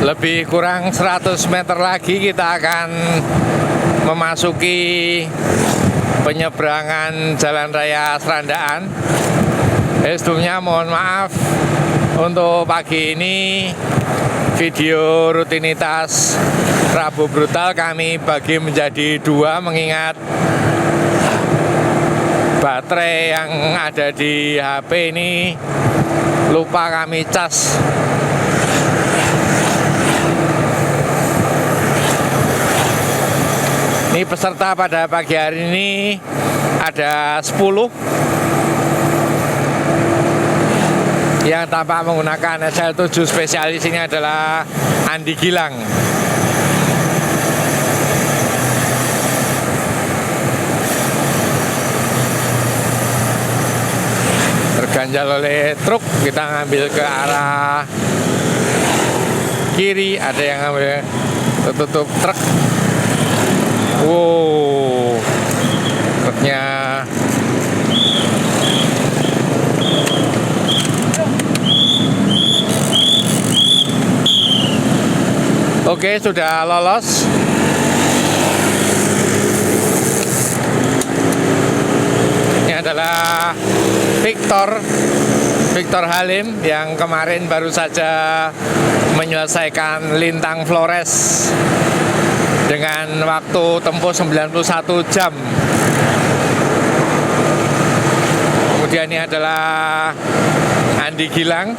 Lebih kurang 100 meter lagi kita akan memasuki penyeberangan Jalan Raya Serandaan. Sebelumnya mohon maaf untuk pagi ini video rutinitas Rabu Brutal kami bagi menjadi dua, mengingat baterai yang ada di HP ini lupa kami cas. Ini peserta pada pagi hari ini ada 10 yang tampak menggunakan SL7 spesialis. Ini adalah Andi Gilang. Terganjal oleh truk, kita ngambil ke arah kiri, ada yang ngambil tertutup truk. Wow, truknya oke, sudah lolos. Ini adalah Victor Halim yang kemarin baru saja menyelesaikan Lintang Flores dengan waktu tempuh 91 jam. Kemudian ini adalah Andi Gilang.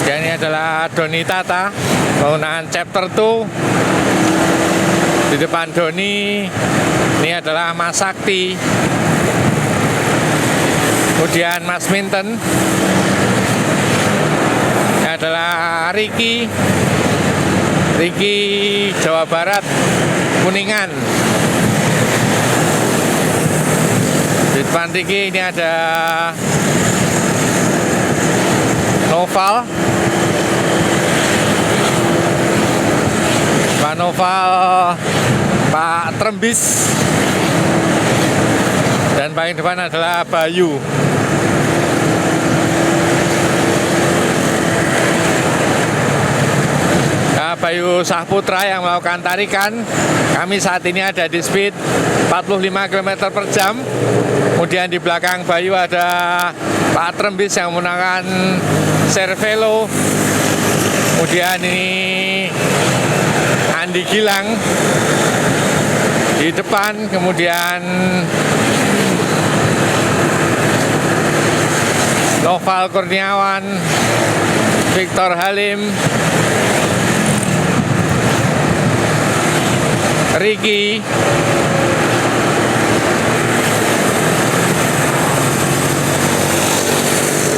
Dan ini adalah Doni Tata menggunakan chapter 2. Di depan Doni ini adalah Mas Sakti, kemudian Mas Minten, ini adalah Riki Jawa Barat, Kuningan. Di depan Riki ini ada Noval, Pak Noval, Pak Trembis, dan paling depan adalah Bayu. Bayu Sahputra yang melakukan tarikan. Kami saat ini ada di speed 45 km per jam. Kemudian di belakang Bayu ada Pak Trembis yang menggunakan Cervelo. Kemudian ini Andi Gilang di depan, kemudian Noval Kurniawan, Victor Halim, Riki,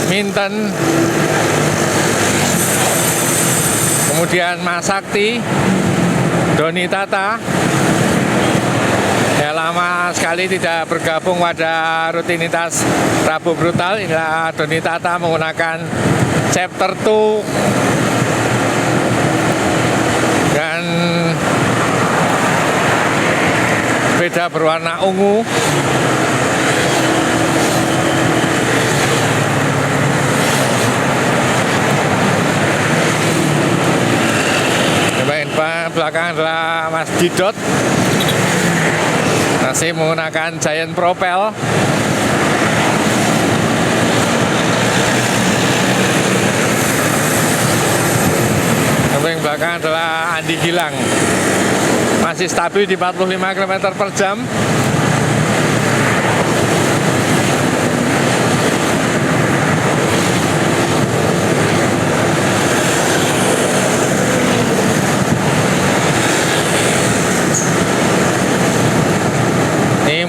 Minten, kemudian Mas Sakti, Doni Tata. Ya, lama sekali tidak bergabung pada rutinitas Rabu Brutal. Inilah Doni Tata menggunakan chapter 2 dan beda berwarna ungu. Belakang adalah Mas Didot, masih menggunakan Giant Propel. Yang belakang adalah Andi Gilang, masih stabil di 45 km per jam.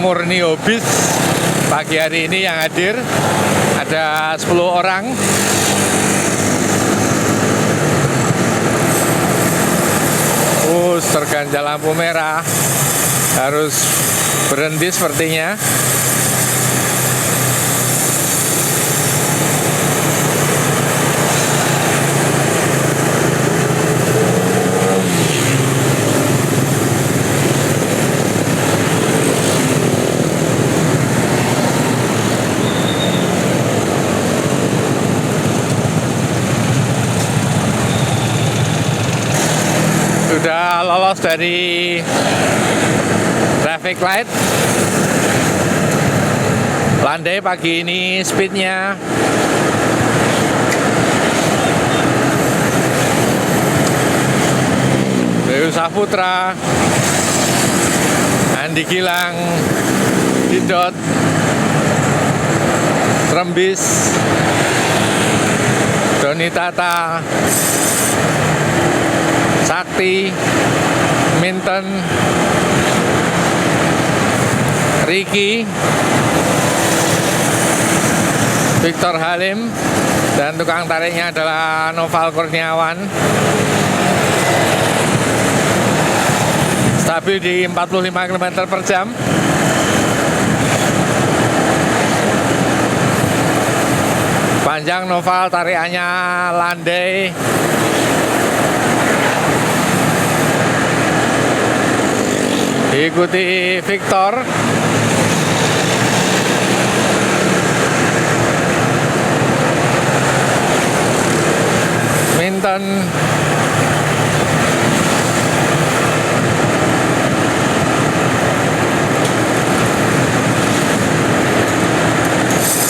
Murni hobis pagi hari ini yang hadir ada 10 orang. Terganjal lampu merah, harus berhenti sepertinya. sudah lolos dari traffic light. Landai pagi ini speednya Bayu Saputra, Andi Gilang, Didot, Trembis, Doni Tata, Sakti, Minten, Ricky, Victor Halim, dan tukang tariknya adalah Noval Kurniawan. Stabil di 45 km per jam. Panjang Noval, tarikannya landai. Diikuti Victor. Minten.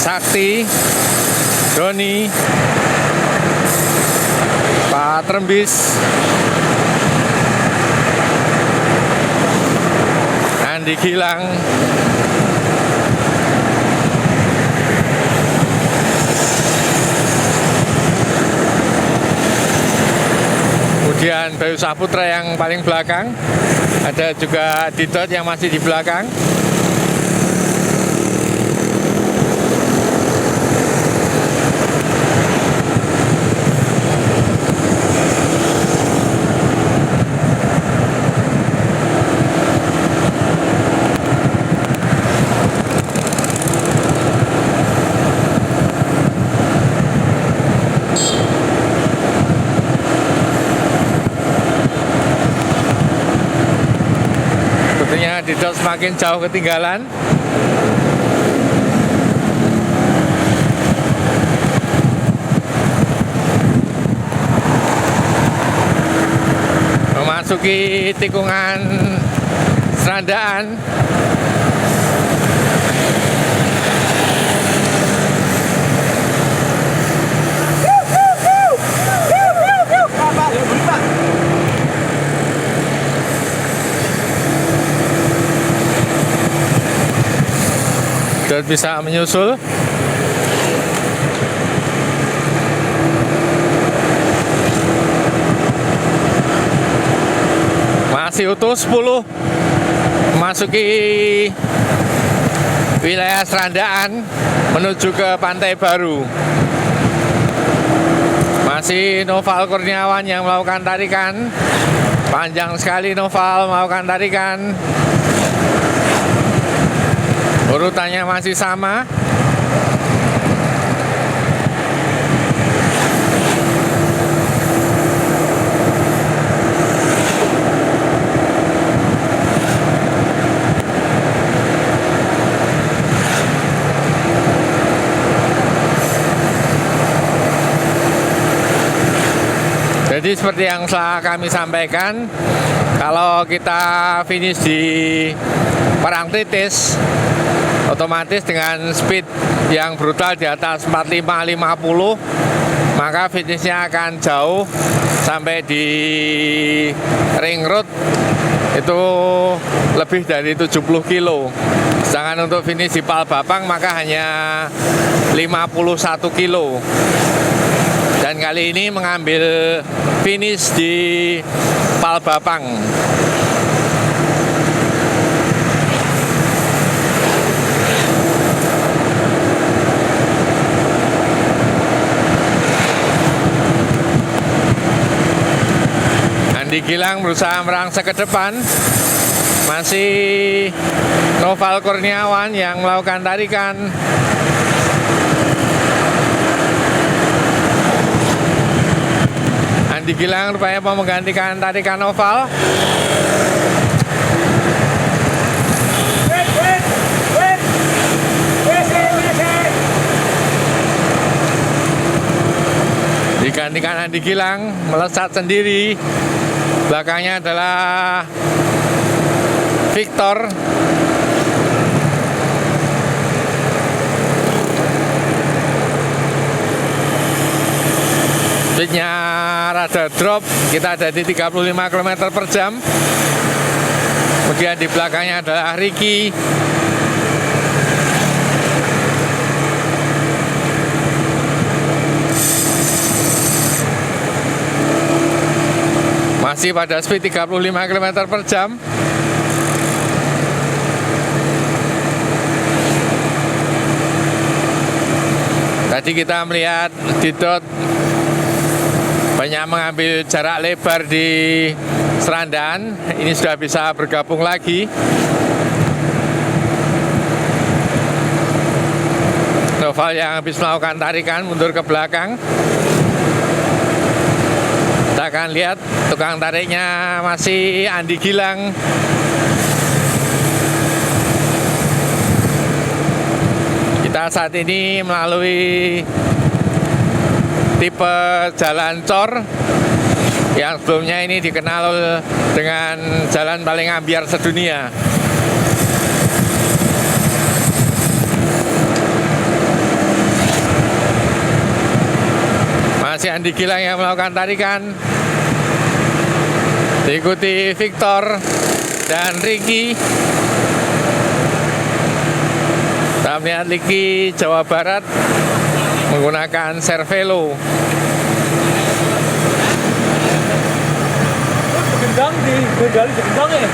Sakti, Doni, Pak Trembis, Andi Gilang, kemudian Bayu Saputra yang paling belakang, ada juga Didot yang masih di belakang. Didot semakin jauh ketinggalan. Memasuki tikungan Serandaan. Dan bisa menyusul. Masih utuh 10 memasuki wilayah Serandaan menuju ke Pantai Baru. Masih Noval Kurniawan yang melakukan tarikan. Panjang sekali Noval melakukan tarikan. Urutannya masih sama. Jadi seperti yang telah kami sampaikan, kalau kita finish di Parangtritis, otomatis dengan speed yang brutal di atas 45-50, maka finishnya akan jauh sampai di ring road itu lebih dari 70 kilo. Sedangkan untuk finish di Palbapang maka hanya 51 kilo. Dan kali ini mengambil finish di Palbapang. Andi Gilang berusaha merangsek ke depan. Masih Noval Kurniawan yang melakukan tarikan. Andi Gilang rupanya mau menggantikan tarikan Noval. Digantikan Andi Gilang, melesat sendiri. belakangnya adalah Victor. Speednya rada drop, kita ada di 35 km per jam. Kemudian di belakangnya adalah Ricky. Masih pada speed 35 km per jam. Tadi kita melihat Didot banyak mengambil jarak lebar di Serandaan. Ini sudah bisa bergabung lagi. Noval yang habis melakukan tarikan mundur ke belakang. Kita akan lihat tukang tariknya masih Andi Gilang. Kita saat ini melalui tipe jalan cor yang sebelumnya ini dikenal dengan jalan paling ambyar sedunia. Masih Andi Gilang yang melakukan tarikan, diikuti Victor dan Ricky. Kita melihat Ricky Jawa Barat menggunakan Cervelo. Gendang di Gendali gendang ya.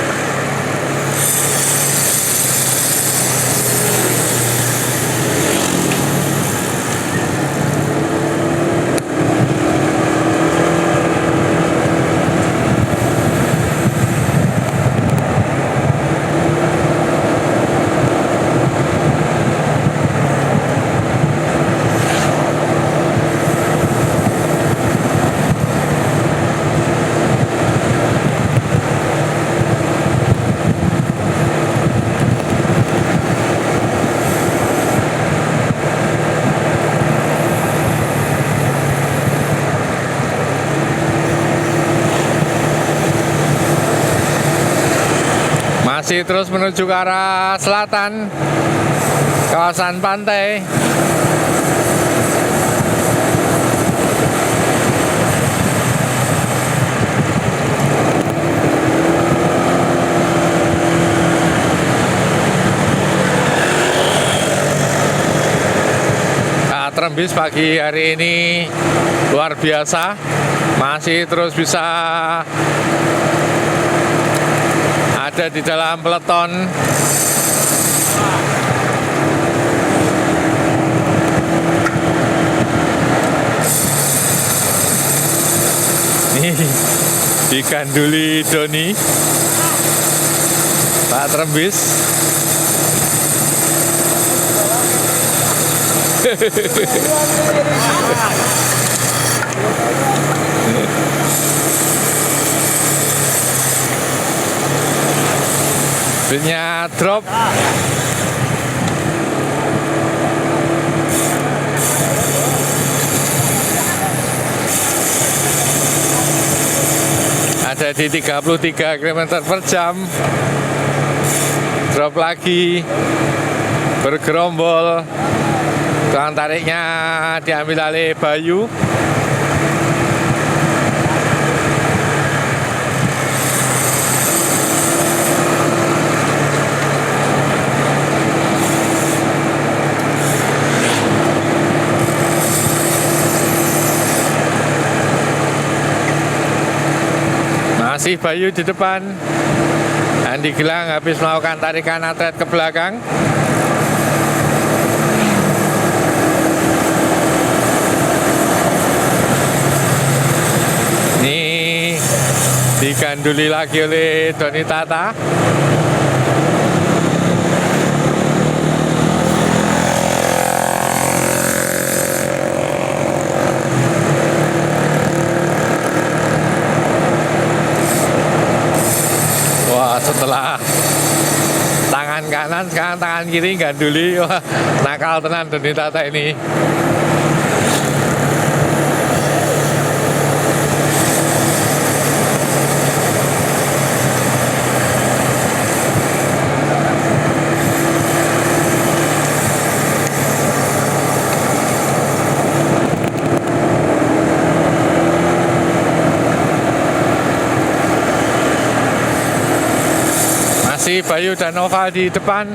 Masih terus menuju ke arah selatan, kawasan pantai. Trembis pagi hari ini luar biasa, masih terus bisa ada di dalam peleton. Nih diganduli Doni, Pak Trembis. Speednya drop. Ada di 33 km per jam. Drop lagi, bergerombol. Tukang tariknya diambil oleh Bayu. Masih Bayu di depan. Andi Gilang habis melakukan tarikan atlet ke belakang. Ini diganduli lagi oleh Doni Tata. Wah, setelah tangan kanan sekarang tangan kiri ganduli. Wah, nakal tenan Doni Tata ini. Masih Bayu dan Noval di depan.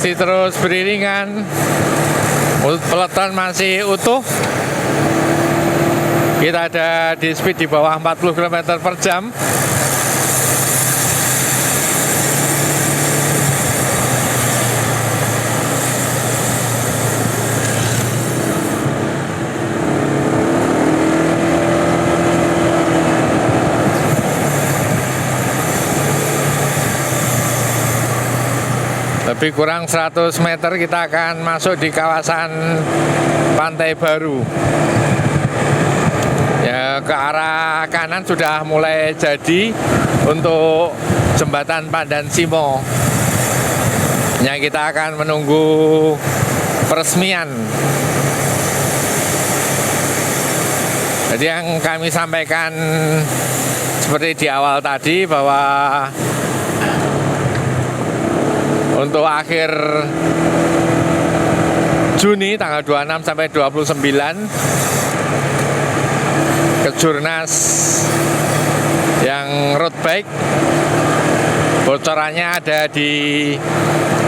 Masih terus beriringan, peloton masih utuh. Kita ada di speed di bawah 40 km per jam. Lebih kurang 100 meter kita akan masuk di kawasan Pantai Baru. Ya, ke arah kanan sudah mulai jadi untuk jembatan Pandan Simo. Ya, kita akan menunggu peresmian. Jadi yang kami sampaikan seperti di awal tadi bahwa untuk akhir Juni tanggal 26 sampai 29 Kejurnas yang road bike bocorannya ada di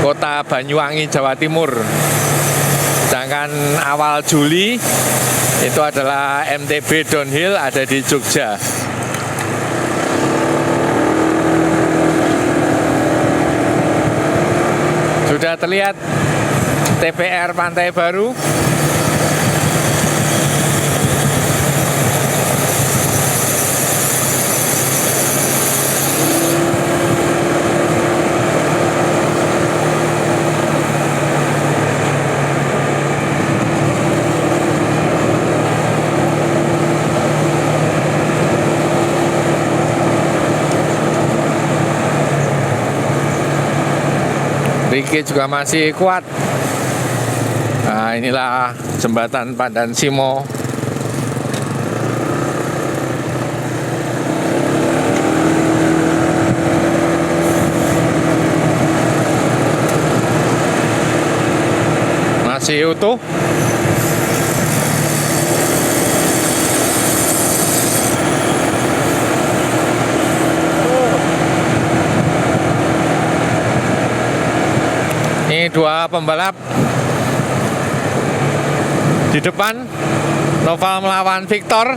kota Banyuwangi, Jawa Timur. Sedangkan awal Juli itu adalah MTB downhill ada di Jogja. Sudah terlihat TPR Pantai Baru. Riki juga masih kuat. Nah, inilah jembatan Pandan Simo. Masih utuh. Ini dua pembalap di depan, Noval melawan Victor.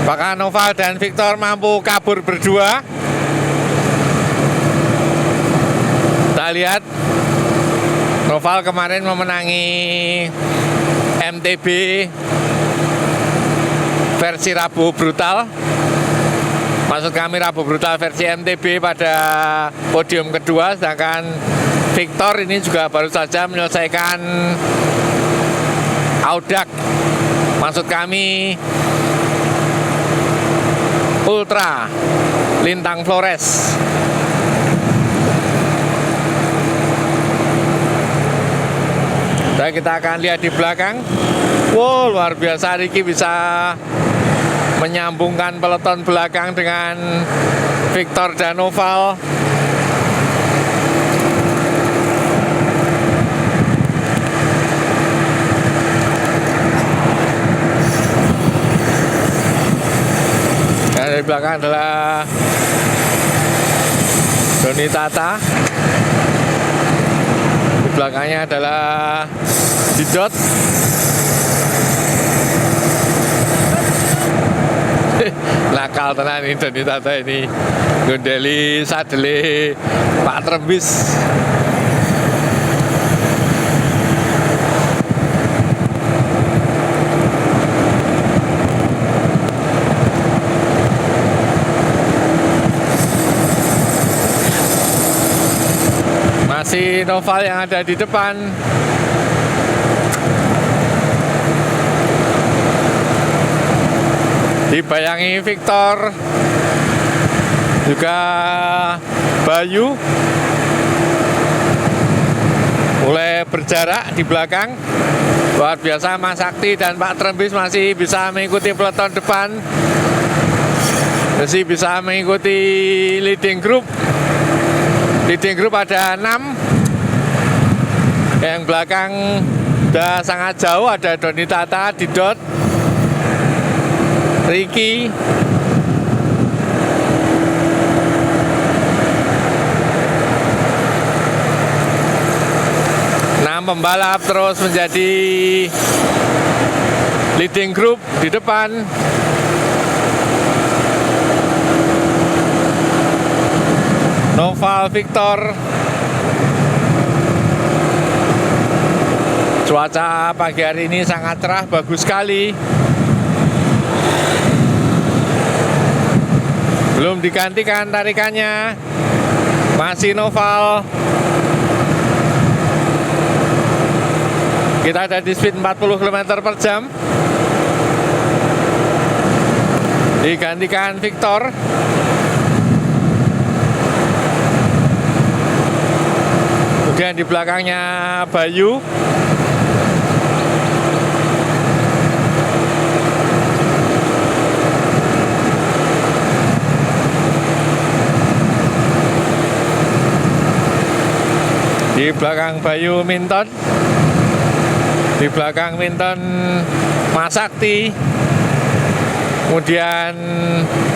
Apakah Noval dan Victor mampu kabur berdua? Kita lihat, Noval kemarin memenangi MTB versi Rabu Brutal. Maksud kami Rabu Brutal versi MTB pada podium kedua, sedangkan Victor ini juga baru saja menyelesaikan Audax. Maksud kami Ultra Lintang Flores. Dan kita akan lihat di belakang. Wow, luar biasa, Riki bisa menyambungkan peloton belakang dengan Victor dan Noval. Dan di belakang adalah Doni Tata. Di belakangnya adalah Didot. Nakal tenan ini Doni Tata ini, gondeli sadele Pak Trembis. Masih Noval yang ada di depan. Di dibayangi Victor, juga Bayu mulai berjarak di belakang. Luar biasa, Mas Sakti dan Pak Trembis masih bisa mengikuti peloton depan, masih bisa mengikuti leading group. Leading group ada 6. Yang belakang sudah sangat jauh, ada Doni Tata, Didot, Ricky, pembalap terus menjadi leading group di depan. Noval, Victor. Cuaca pagi hari ini sangat cerah, bagus sekali. Belum digantikan tarikannya, masih Noval. Kita ada di speed 40 km per jam. Digantikan Victor. Kemudian di belakangnya Bayu. Di belakang Bayu Minton. Di belakang Minton Mas Sakti, kemudian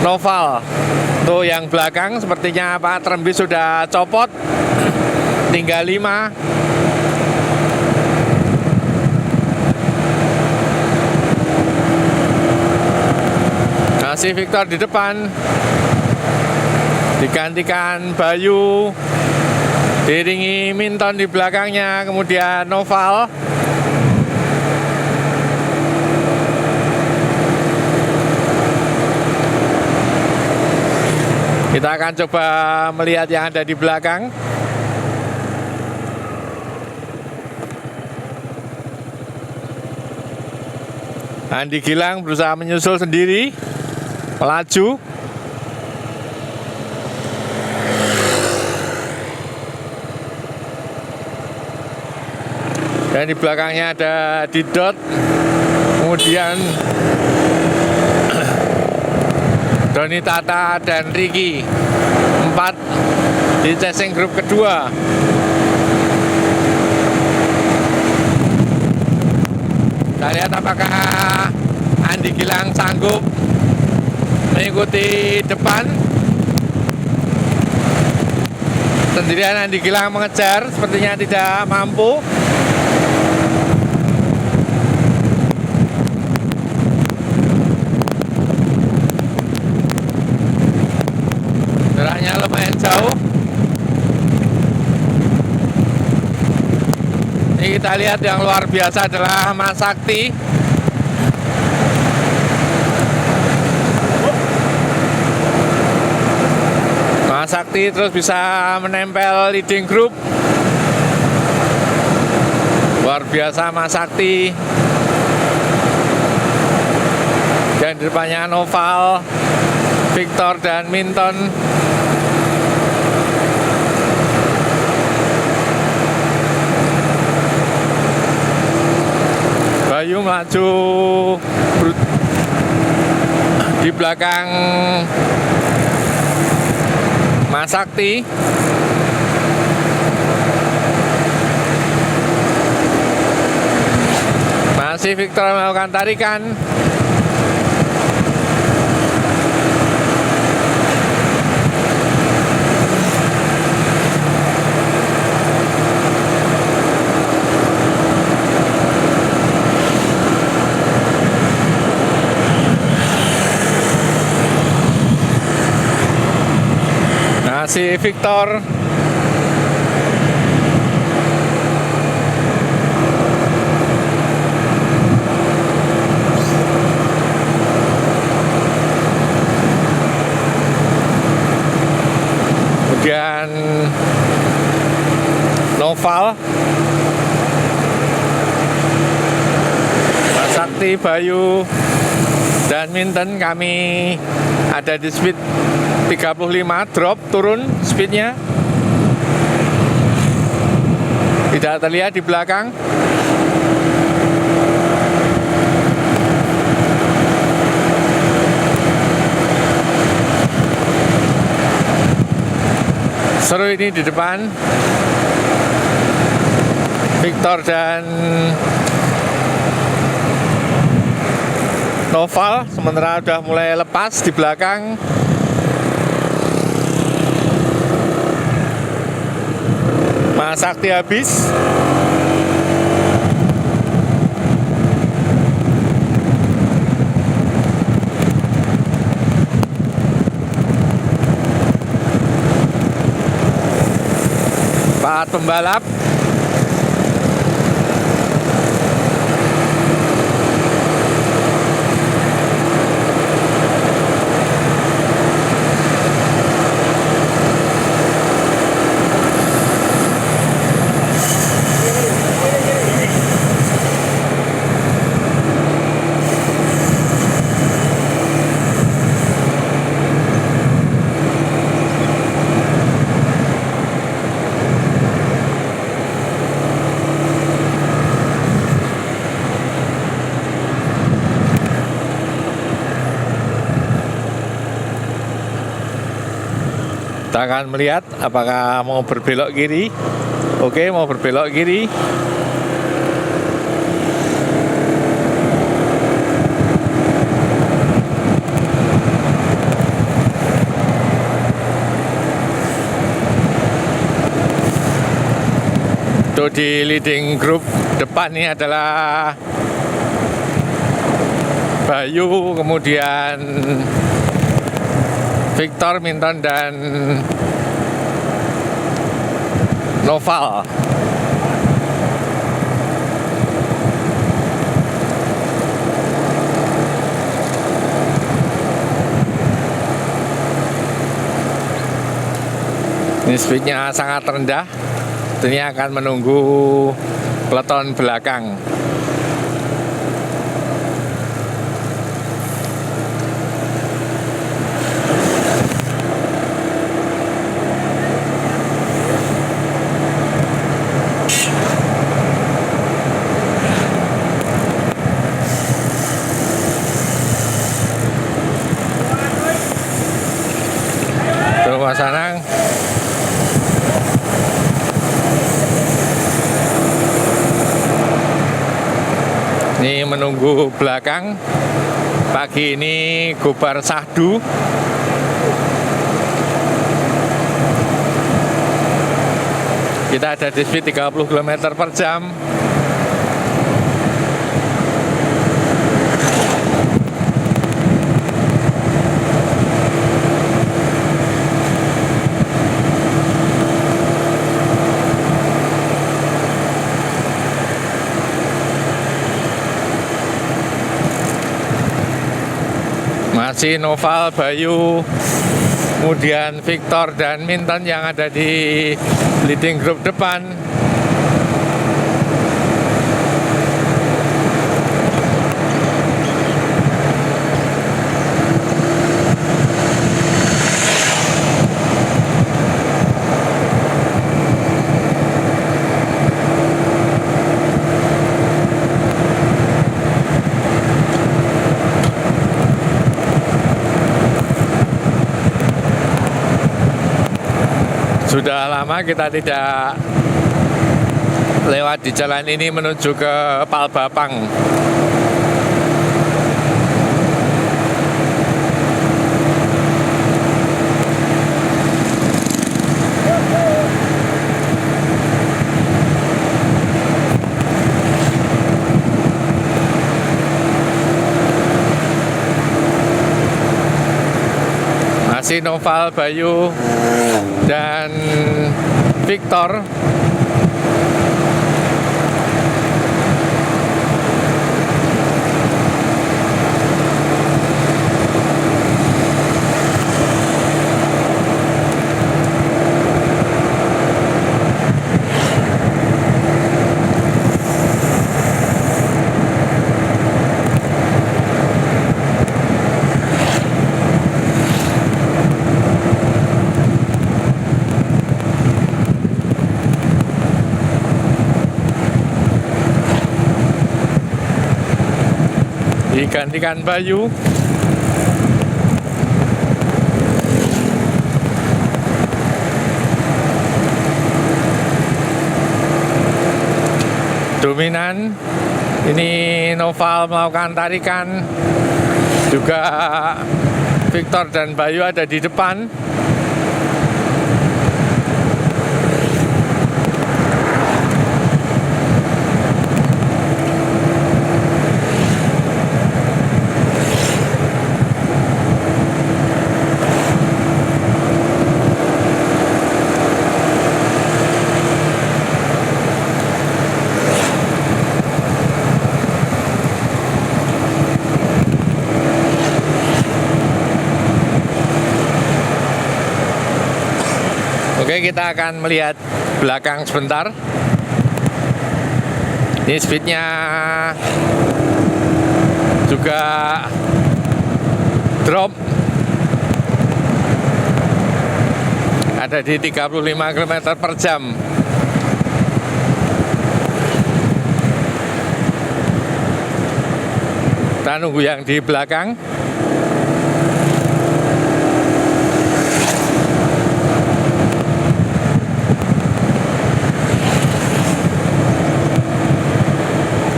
Noval. Tuh yang belakang sepertinya Pak Trembis sudah copot, tinggal 5. Masih Victor di depan, digantikan Bayu, diiringi Minton di belakangnya, kemudian Noval. Kita akan coba melihat yang ada di belakang. Andi Gilang berusaha menyusul sendiri, melaju. Dan di belakangnya ada Didot, kemudian Doni Tata dan Ricky. 4 di chasing grup kedua. Kita lihat apakah Andi Gilang sanggup mengikuti depan. Sendirian Andi Gilang mengejar, sepertinya tidak mampu. Jaraknya lumayan jauh. Ini kita lihat yang luar biasa adalah Mas Sakti. Mas Sakti terus bisa menempel leading group. Luar biasa Mas Sakti. Dan di depannya Noval, Victor dan Minton. Bayu maju di belakang Mas Sakti. Masih Victor melakukan tarikan. Masih Victor. Kemudian Noval, Mas Sakti, Bayu. dan Minton kami ada di speed 35, drop turun speednya, tidak terlihat di belakang. Seru ini di depan, Victor dan Noval, sementara udah mulai lepas di belakang. Mas Sakti habis. Pak pembalap. Kita akan melihat apakah mau berbelok kiri. Oke, mau berbelok kiri. Itu di leading group depan ini adalah Bayu, kemudian Victor, Minton, dan Noval. Ini speednya sangat rendah. Ini akan menunggu peloton belakang. Mas Anang. Ini menunggu belakang. Pagi ini Gobar Sahdu. Kita ada di speed 30 km per jam. Masih Noval, Bayu, kemudian Victor dan Minton yang ada di leading group depan. Sudah lama kita tidak lewat di jalan ini menuju ke Palbapang. Masih Noval, Bayu, dan Victor. digantikan Bayu. Dominan. Ini Noval melakukan tarikan, juga Victor dan Bayu ada di depan. Oke, kita akan melihat belakang sebentar. Ini speednya juga drop, ada di 35 km per jam. Kita nunggu yang di belakang.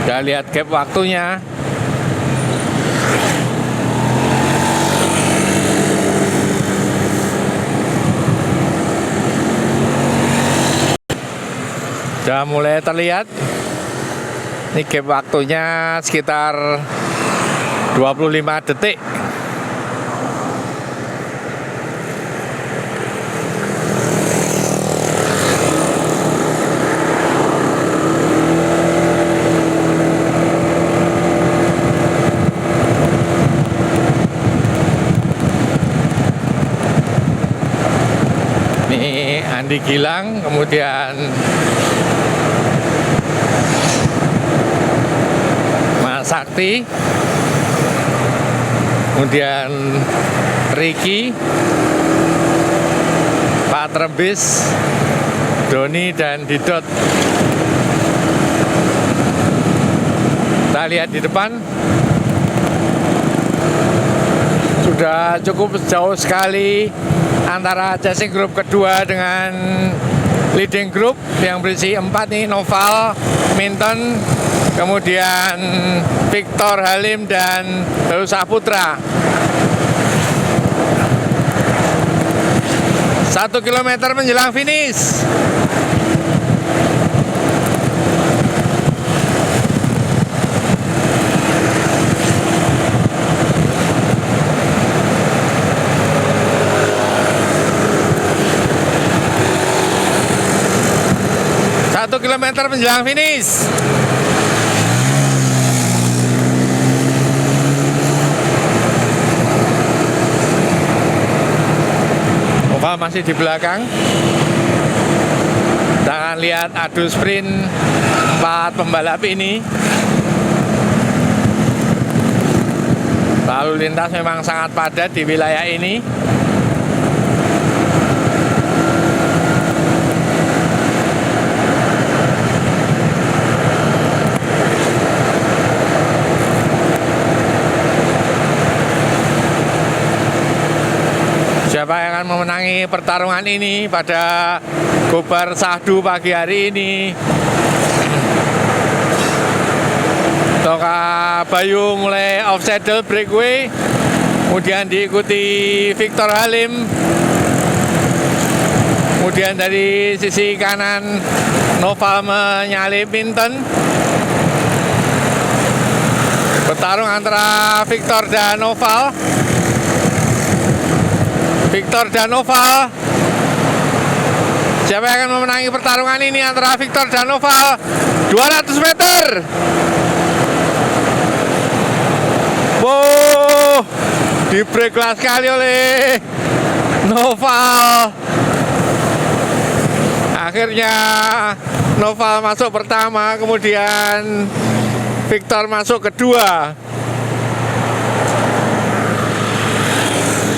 Kita lihat gap waktunya. Sudah mulai terlihat. Ini gap waktunya sekitar 25 detik. Ini Andi Gilang, kemudian Mas Sakti, kemudian Ricky, Pak Trembis, Doni, dan Didot. Kita lihat di depan, sudah cukup jauh sekali antara chasing group kedua dengan leading group yang berisi 4 nih, Noval, Minton, kemudian Victor, Halim, dan Bayu Saputra. 1 kilometer menjelang finish. Kilometer menjelang finish. Noval masih di belakang. Kita akan lihat adu sprint 4 pembalap ini. Lalu lintas memang sangat padat di wilayah ini. Siapa yang akan memenangi pertarungan ini pada Gobar Sahdu pagi hari ini? Toka Bayu mulai off saddle breakaway, kemudian diikuti Victor Halim, kemudian dari sisi kanan Noval menyalip Minton. Bertarung antara Victor dan Noval. Victor dan Noval. Siapa yang akan memenangi pertarungan ini antara Victor dan Noval? 200 meter. Wow, di break kelas sekali oleh Noval. Akhirnya Noval masuk pertama, kemudian Victor masuk kedua.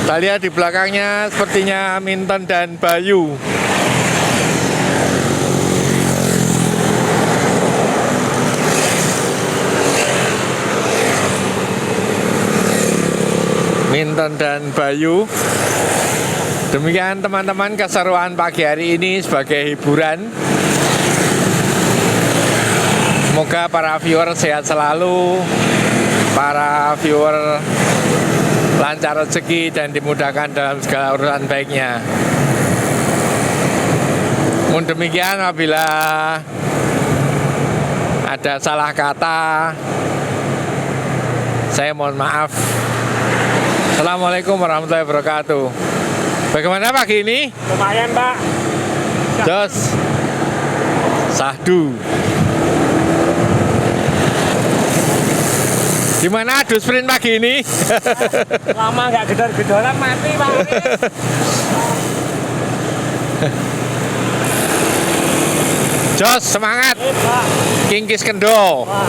Kita lihat di belakangnya sepertinya Minton dan Bayu. Minton dan Bayu. Demikian teman-teman keseruan pagi hari ini sebagai hiburan. Semoga para viewer sehat selalu, para viewer lancar rezeki dan dimudahkan dalam segala urusan baiknya. Namun demikian apabila ada salah kata, saya mohon maaf. Assalamualaikum warahmatullahi wabarakatuh. Bagaimana pagi ini? Lumayan, Pak. Jos Sahdu. Gimana adu sprint pagi ini? Lama nggak gedor-gedoran mati, Pak. Jos semangat. Pak. Kingkis Kendo. Wah,